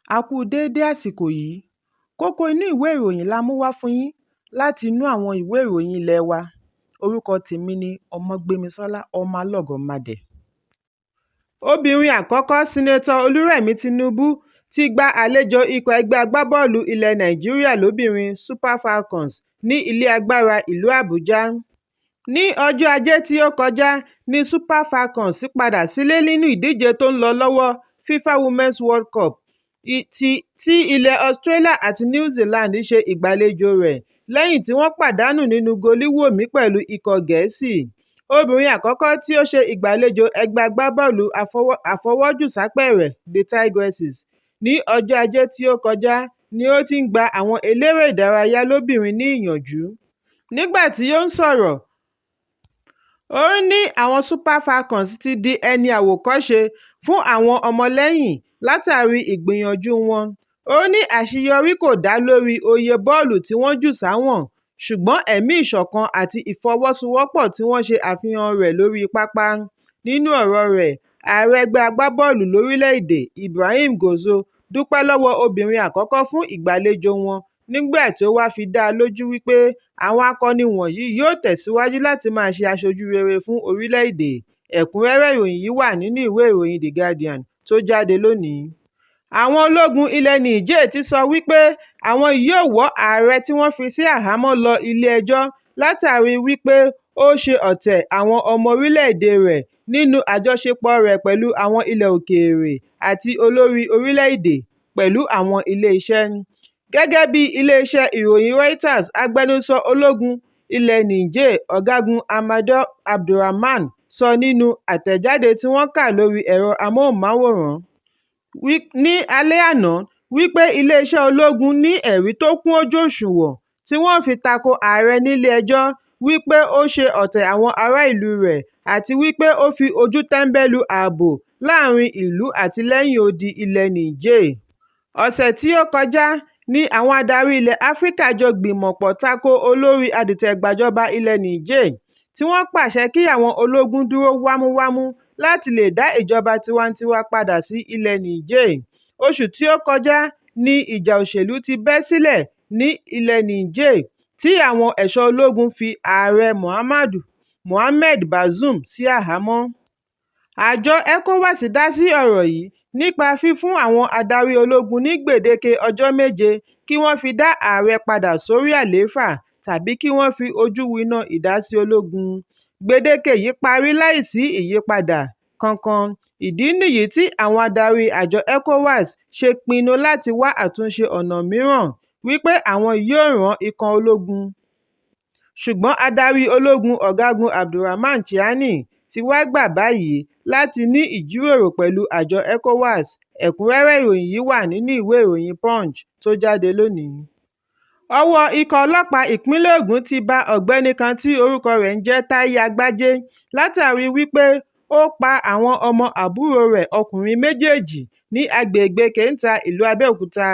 A kú déédé àsìkò yìí. Kókó inú ìwé ìròyìn la mú wá fún yín láti inú àwọn ìwé ìròyìn ilé wa. Orúkọ tèmi ni Ọmọgbémisọ́lá ọmọ Alọ́gọ̀madẹ̀. Obìnrin àkọ́kọ́ Sínátọ̀ Olúrẹ̀mí Tinubu ti gba àlejò ikọ̀ ẹgbẹ́ agbábọ́ọ̀lù ilẹ̀ Nàìjíríà lóbìnrin Super Falcons ní ilé agbára ìlú Àbújá. Ní ọjọ́ Ajé tí ó kọjá ní Super Falcons padà sílé nínú ìdíje tó ń lọ lọ́wọ́ FIFA Women's World Cup tí ilẹ̀ Australia àti New Zealand ṣe ìgbàlejò rẹ̀ lẹ́yìn tí wọ́n pàdánù nínú goliwòmí pẹ̀lú ikọ̀ Gẹ̀ẹ́sì. Obìnrin àkọ́kọ́ tí ó ṣe ìgbàlejò ẹgbẹ́ agbábọ́ọ̀lù àfọwọ́jùsápẹ̀rẹ̀ The Tigresses ní ọjọ́ Ajé tí ó kọjá ni ó ti ń gba àwọn eléré ìdárayá lóbìnrin ní ìyànjú. Nígbà tí ó ń sọ̀rọ̀, ó ní àwọn Super Falcons ti di ẹni àwòkọ́ṣe fún àwọn ọmọlẹ́yìn látàrí ìgbìyànjú wọn. Ó ní àṣeyọrí kò dá lórí oye bọ́ọ̀lù tí wọ́n jù sáwọ̀n, ṣùgbọ́n ẹ̀mí ìṣọ̀kan àti ìfọwọ́sowọ́pọ̀ tí wọ́n ṣe àfihàn rẹ̀ lórí pápá. Nínú ọ̀rọ̀ rẹ̀, ààrẹ ẹgbẹ́ agbábọ́ọ̀lù lórílẹ̀‐èdè Ibrahim Gusau dúpẹ́ lọ́wọ́ obìnrin àkọ́kọ́ fún ìgbàlejò wọn nígbà tí ó wá fi dá a lójú wípé àwọn akọni wọ̀nyí yóò tẹ̀síwájú láti máa ṣe aṣojú rere fún orílẹ̀‐èdè. Ẹ̀kúnrẹ́rẹ́ ìròyìn yìí wà nínú ìwé ìròyìn The Guardian tó jáde lónìí. Àwọn ológun ilẹ̀ Niger ti sọ wípé àwọn yóò wọ́ ààrẹ tí wọ́n fi sí àhámọ́ lọ ilé-ẹjọ́ látàrí wípé ó ṣe ọ̀tẹ̀ àwọn ọmọ orílẹ̀-èdè rẹ̀ nínú àjọṣepọ̀ rẹ̀ pẹ̀lú àwọn ilẹ̀ òkèèrè àti olórí orílẹ̀-èdè pẹ̀lú àwọn ilé-iṣẹ́. Gẹ́gẹ́ bí ilé-iṣẹ́ ìròyìn Reuters, agbẹnusọ ológun ilẹ̀ Niger Ọ̀gágun Amadou Abdourahmane sọ nínú àtẹ̀jáde tí wọ́n kà lórí ẹ̀rọ amóhùnmáwòrán ní alẹ́ àná wípé iléeṣẹ́ ológun ní ẹ̀rí tó kún ojú òṣùwọ̀n tí wọ́n fi tako ààrẹ nílé-ẹjọ́ wípé ó ṣe ọ̀tẹ̀ àwọn ará ìlú rẹ̀ àti wípé ó fi ojú tẹ́ńbẹ́lú ààbò láàrin ìlú àti lẹ́yìn odi ilẹ̀ Niger. Ọ̀sẹ̀ tí ó kọjá ní àwọn adarí ilẹ̀ Áfíríkà jọ gbìmọ̀pọ̀ tako olórí adìtẹ̀gbàjọba ilẹ̀ Niger tí wọ́n pàṣẹ kí àwọn ológun dúró wámúwámú láti lè dá ìjọba tiwantiwa padà sí ilẹ̀ Niger. Oṣù tí ó kọjá ní ìjà òṣèlú ti bẹ́ sílẹ̀ ní ilẹ̀ Niger tí àwọn ẹ̀ṣọ́ ológun fi ààrẹ Mohamed Bazoum sí àhámọ́. Àjọ ECOWAS dá sí ọ̀rọ̀ yìí nípa fífún àwọn adarí ológun ní gbèdéke ọjọ́ 7 kí wọ́n fi dá ààrẹ padà sórí àlééfà tàbí kí wọ́n fi ojú winá ìdásí ológun. Gbèdéke yìí parí láìsí ìyípadà kankan. Ìdí nìyí tí àwọn adarí àjọ ECOWAS ṣe pinnu láti wá àtúnṣe ọ̀nà mìíràn wípé àwọn yóò rán ikọ̀ ológun. Ṣùgbọ́n adarí ológun Ọ̀gágun Abdourahmane Tiani ti wá gbà báyìí láti ní ìjíròrò pẹ̀lú àjọ ECOWAS. Ẹ̀kúnrẹ́rẹ́ ìròyìn yìí wà nínú ìwé ìròyìn Punch tó jáde lónìí. Ọwọ́ ikọ̀ ọlọ́pàá ìpínlẹ̀ Ogun ti bá ọ̀gbẹ́ni kan tí orúkọ rẹ̀ ń jẹ́ Táyé Agbájé látàrí wípé ó pa àwọn ọmọ àbúrò rẹ̀ ọkùnrin méjèèjì ní agbègbè Kẹrinla ìlú Abẹ́òkúta.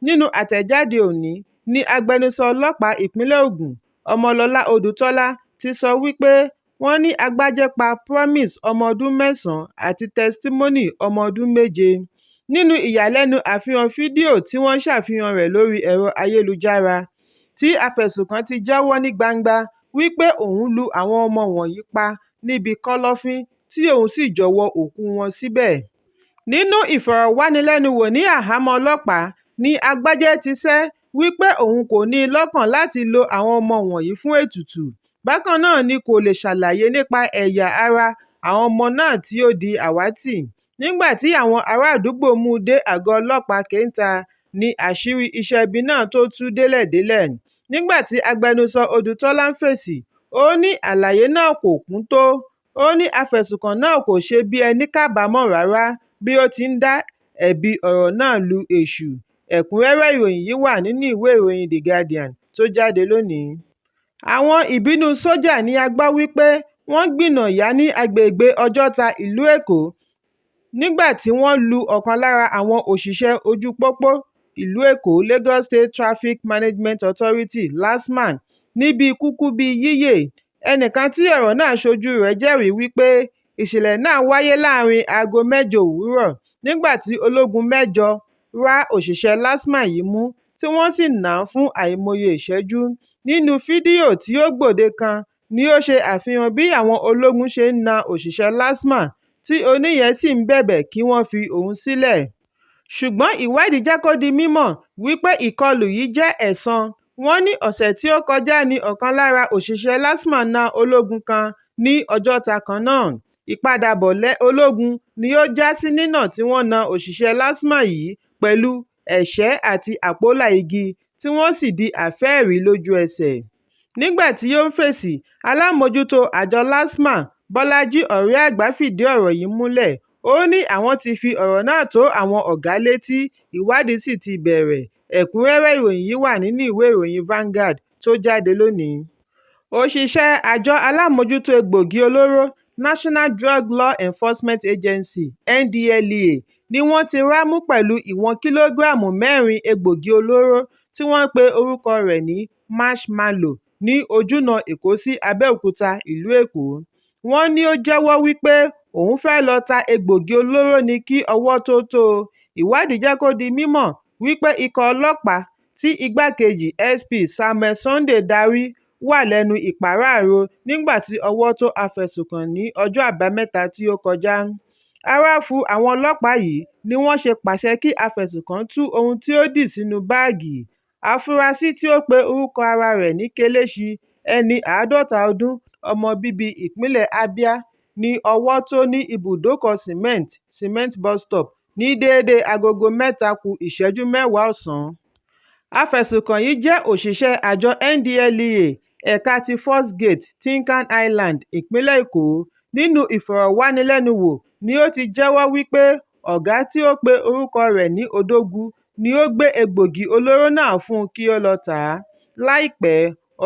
Nínú àtẹ̀jáde òní ní agbẹnusọ ọlọ́pàá ìpínlẹ̀ Ogun Ọmọlọ́lá Odùtọ́lá ti sọ wípé wọ́n ní Agbájé pa Promise ọmọ ọdún 9 àti Testimony ọmọ ọdún 7. Nínú ìyàlẹ́nu àfihàn fídíò tí wọ́n ṣàfihàn rẹ̀ lórí ẹ̀rọ ayélujára tí afẹ̀sùnkàn ti jẹ́wọ́ ní gbangba wípé òun lu àwọn ọmọ wọ̀nyí pa níbi kọ́lọ́fín tí òun sì jọ̀wọ́ òkú wọn síbẹ̀. Nínú ìfọ̀rọ̀wánilẹ́nuwò ní àhámọ́ ọlọ́pàá ni Agbájé ti sẹ́ wípé òun kò ní lọ́kàn láti lo àwọn ọmọ wọ̀nyí fún ètùtù. Bákan náà ni kò lè ṣàlàyé nípa ẹ̀yà ara àwọn ọmọ náà tí ó di àwátì. Nígbà tí àwọn ará àdúgbò mú un dé àgọ́ ọlọ́pàá Kẹrinla ni àṣírí iṣẹ́ ibi náà tó tú délẹ̀délẹ̀. Nígbà tí agbẹnusọ Odùtọ́lá ń fèsì, ó ní àlàyé náà kò kún tó. Ó ní afẹ̀sùnkàn náà kò ṣe bí ẹni kábàámọ̀ rárá bí ó ti ń dá ẹ̀bi ọ̀rọ̀ náà lu èṣù. Ẹ̀kúnrẹ́rẹ́ ìròyìn yìí wà nínú ìwé ìròyìn The Guardian tó jáde lónìí. Àwọn ìbínú sójà ni a gbọ́ wípé wọ́n gbìnàyá ní agbègbè Ọjọ́ta ìlú Èkó nígbà tí wọ́n lu ọ̀kan lára àwọn òṣìṣẹ́ ojú pópó ìlú Èkó Lagos State Traffic Management Authority LASTMA níbi kúkú bíi yíyè. Ẹnìkan tí ọ̀rọ̀ náà ṣojú rẹ̀ jẹ́rìí wípé ìṣẹ̀lẹ̀ náà wáyé láàrin aago 8 òwúrọ̀ nígbà tí ológun 8 rá òṣìṣẹ́ LASTMA yìí mú tí wọ́n sì nà án fún àìmọye ìṣẹ́jú. Nínú fídíò tí ó gbòde kan ni ó ṣe àfihàn bí àwọn ológun ṣe ń na òṣìṣẹ́ LASTMA tí oníyẹn sì ń bẹ̀bẹ̀ kí wọ́n fi òun sílẹ̀. Ṣùgbọ́n ìwádìí jẹ́ kó di mímọ̀ wípé ìkọlù yìí jẹ́ ẹ̀san. Wọ́n ní ọ̀sẹ̀ tí ó kọjá ní ọ̀kan lára òṣìṣẹ́ LASTMA na ológun kan ní Ọjọ́ta kan náà. Ìpadàbọ̀ ológun ni ó já sí nínà tí wọ́n na òṣìṣẹ́ LASTMA yìí pẹ̀lú ẹ̀ṣẹ́ àti àpólà igi tí wọ́n sì di àfẹ́ẹ̀rí lójú ẹsẹ̀. Nígbà tí ó ń fèsì, alámòjútó àjọ LASTMA, Bọ́lájí Ọ̀rẹ́àgbà fìdí ọ̀rọ̀ yìí múlẹ̀. Ó ní àwọn ti fi ọ̀rọ̀ náà tó àwọn ọ̀gá létí, ìwádìí sì ti bẹ̀rẹ̀. Ẹ̀kúnrẹ́rẹ́ ìròyìn yìí wà nínú ìwé ìròyìn Vanguard tó jáde lónìí. Òṣìṣẹ́ àjọ alámòjútó egbògi olóró National Drug Law Enforcement Agency (NDLEA) ni wọ́n ti rámú pẹ̀lú ìwọ̀n kìlógíráàmù 4 egbògi olóró tí wọ́n pe orúkọ rẹ̀ ní Marshmallow ní ojúnà Èkó sí Abẹ́òkúta, ìlú Èkó. Wọ́n ní ó jẹ́wọ́ wípé òun fẹ́ lọ ta egbògi olóró ni kí ọwọ́ tó tó o. Ìwádìí jẹ́ kó di mímọ̀ wípé ikọ̀ ọlọ́pàá tí igbákejì SP Samuel Sunday darí wà lẹ́nu ìpàráàro nígbà tí ọwọ́ tó afẹ̀sùnkàn ní ọjọ́ Àbámẹ́ta tí ó kọjá. Aráàfù àwọn ọlọ́pàá yìí ni wọ́n ṣe pàṣẹ kí afẹ̀sùnkàn tú ohun tí ó dì sínú báàgì. Afurasí tí ó pe orúkọ ara rẹ̀ ní Kelechi, ẹni 50 ọdún, ọmọ bíbí ìpínlẹ̀ Abia, ní ọwọ́ tó ní ibùdókọ̀ cement bus stop ní déédéé agogo 3:10 ọ̀sán. Afẹ̀sùnkàn yìí jẹ́ òṣìṣẹ́ àjọ NDLEA ẹ̀ka ti First Gate, Tinkan Island, ìpínlẹ̀ Èkó. Nínú ìfọ̀rọ̀wánilẹ́nuwò ni ó ti jẹ́wọ́ wípé ọ̀gá tí ó pe orúkọ rẹ̀ ní Odogwu ni ó gbé egbògi olóró náà fún un kí ó lọ tà á. Láìpẹ́,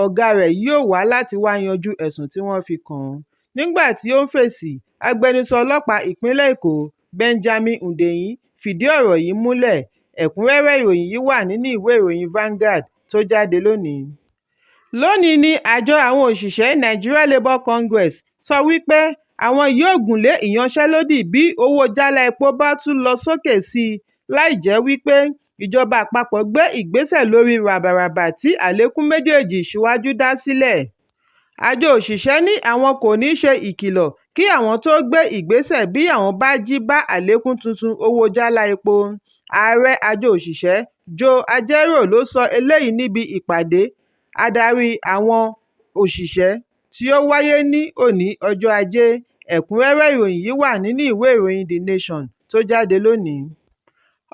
ọ̀gá rẹ̀ yóò wá láti wá yanjú ẹ̀sùn tí wọ́n fi kàn án. Nígbà tí ó ń fèsì, agbẹnusọ ọlọ́pàá ìpínlẹ̀ Èkó, Benjamin Hundeyin, fìdí ọ̀rọ̀ yìí múlẹ̀. Ẹ̀kúnrẹ́rẹ́ ìròyìn yìí wà nínú ìwé ìròyìn Vanguard tó jáde lónìí. Lónìí ni àjọ àwọn òṣìṣẹ́ Nigeria Labour Congress sọ wípé àwọn yóò gùnlé ìyanṣẹ́lódì bí owó jálá epo bá tún lọ sókè sí i láì jẹ́ wípé ìjọba àpapọ̀ gbé ìgbésẹ̀ lórí ràbàràbà tí àlékún méjèèjì síwájú dá sílẹ̀. Àjọ òṣìṣẹ́ ní àwọn kò ní ṣe ìkìlọ̀ kí àwọn tó gbé ìgbésẹ̀ bí àwọn bá jí bá àlékún tuntun owó jálá epo. Ààrẹ àjọ òṣìṣẹ́ Joe Ajaero ló sọ eléyìí níbi ìpàdé adarí àwọn òṣìṣẹ́ tí ó wáyé ní òní ọjọ́ Ajé. Ẹ̀kúnrẹ́rẹ́ ìròyìn yìí wà nínú ìwé ìròyìn The Nation tó jáde lónìí.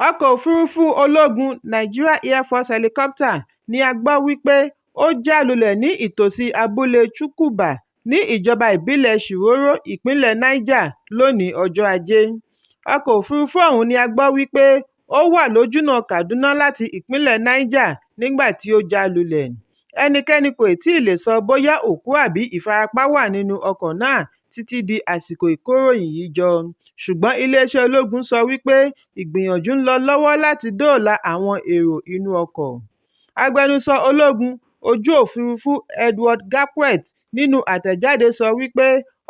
Ọkọ̀ òfurufú ológun Nigeria Air Force helicopter ni a gbọ́ wípé ó já lulẹ̀ ní ìtòsí abúlé Chukwuba ní ìjọba ìbílẹ̀ Shiroro, ìpínlẹ̀ Niger lónìí ọjọ́ Ajé. Ọkọ̀ òfurufú ọ̀hún ni a gbọ́ wípé ó wà lójúnà Kaduna láti ìpínlẹ̀ Niger nígbà tí ó já lulẹ̀. Ẹnikẹ́ni kò tíì lè sọ bóyá òkú àbí ìfarapa wà nínú ọkọ̀ náà títí di àsìkò ìkóròyìn yìí jọ. Ṣùgbọ́n iléeṣẹ́ ológun sọ wípé ìgbìyànjú ń lọ lọ́wọ́ láti dóòlà àwọn èrò inú ọkọ̀. Agbẹnusọ ológun ojú òfurufú Edward Gapwet nínú àtẹ̀jáde sọ wípé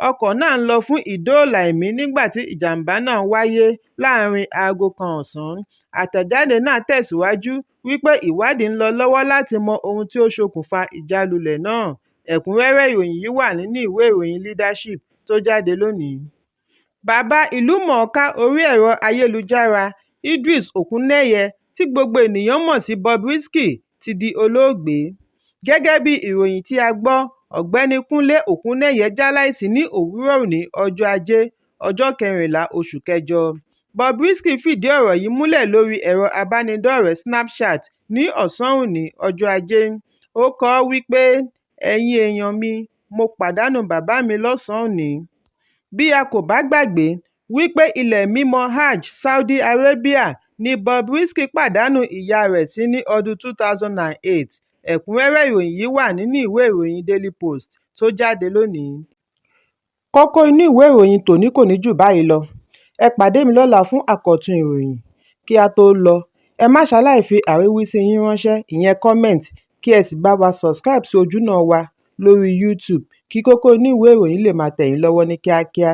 ọkọ̀ náà ń lọ fún ìdóòlà ẹ̀mí nígbà tí ìjàmbá náà wáyé láàárín aago 1 ọ̀sán. Àtẹ̀jáde náà tẹ̀síwájú wípé ìwádìí ń lọ lọ́wọ́ láti mọ ohun tí ó ṣokùnfà ìjálulẹ̀ náà. Ẹ̀kúnrẹ́rẹ́ ìròyìn yìí wà nínú ìwé ìròyìn Leadership tó jáde lónìí. Bàbá ìlúmọ̀ọ́ká orí ẹ̀rọ ayélujára Idris Okuneye tí gbogbo ènìyàn mọ̀ sí Bobrisky ti di olóògbé. Gẹ́gẹ́ bí ìròyìn tí a gbọ́, ọ̀gbẹ́ni Kúnlé Okuneye jáláìsí ní òwúrọ̀ òní ọjọ́ Ajé, ọjọ́ 14 oṣù kẹjọ. Bobrisky fìdí ọ̀rọ̀ yìí múlẹ̀ lórí ẹ̀rọ abánidọ́rẹ̀ẹ́ Snapchat ní ọ̀sán òní ọjọ́ Ajé. Ó kọ wípé, "Ẹ̀yin èèyàn mi, mo pàdánù bàbá mi lọ́sàn-án òní." Bí a kò bá gbàgbé wípé ilẹ̀ mímọ́ Hajj Saudi Arabia ni Bobrisky pàdánù ìyá rẹ̀ sí ní ọdún 2008. Ẹ̀kúnrẹ́rẹ́ ìròyìn yìí wà nínú ìwé ìròyìn Daily Post tó jáde lónìí. Kókó inú ìwé ìròyìn tòní kò ní jù báyìí lọ. Ẹ pàdé mi lọ́la fún àkọ́tún ìròyìn. Kí a tó lọ, ẹ má ṣaláì fi àríwísí yín ránṣẹ́, ìyẹn comment, kí ẹ sì bá wa subscribe sí ojúnà wa lórí YouTube kí Kókó Inú Ìwé Ìròyìn lè máa tẹ̀ yín lọ́wọ́ ní kíákíá.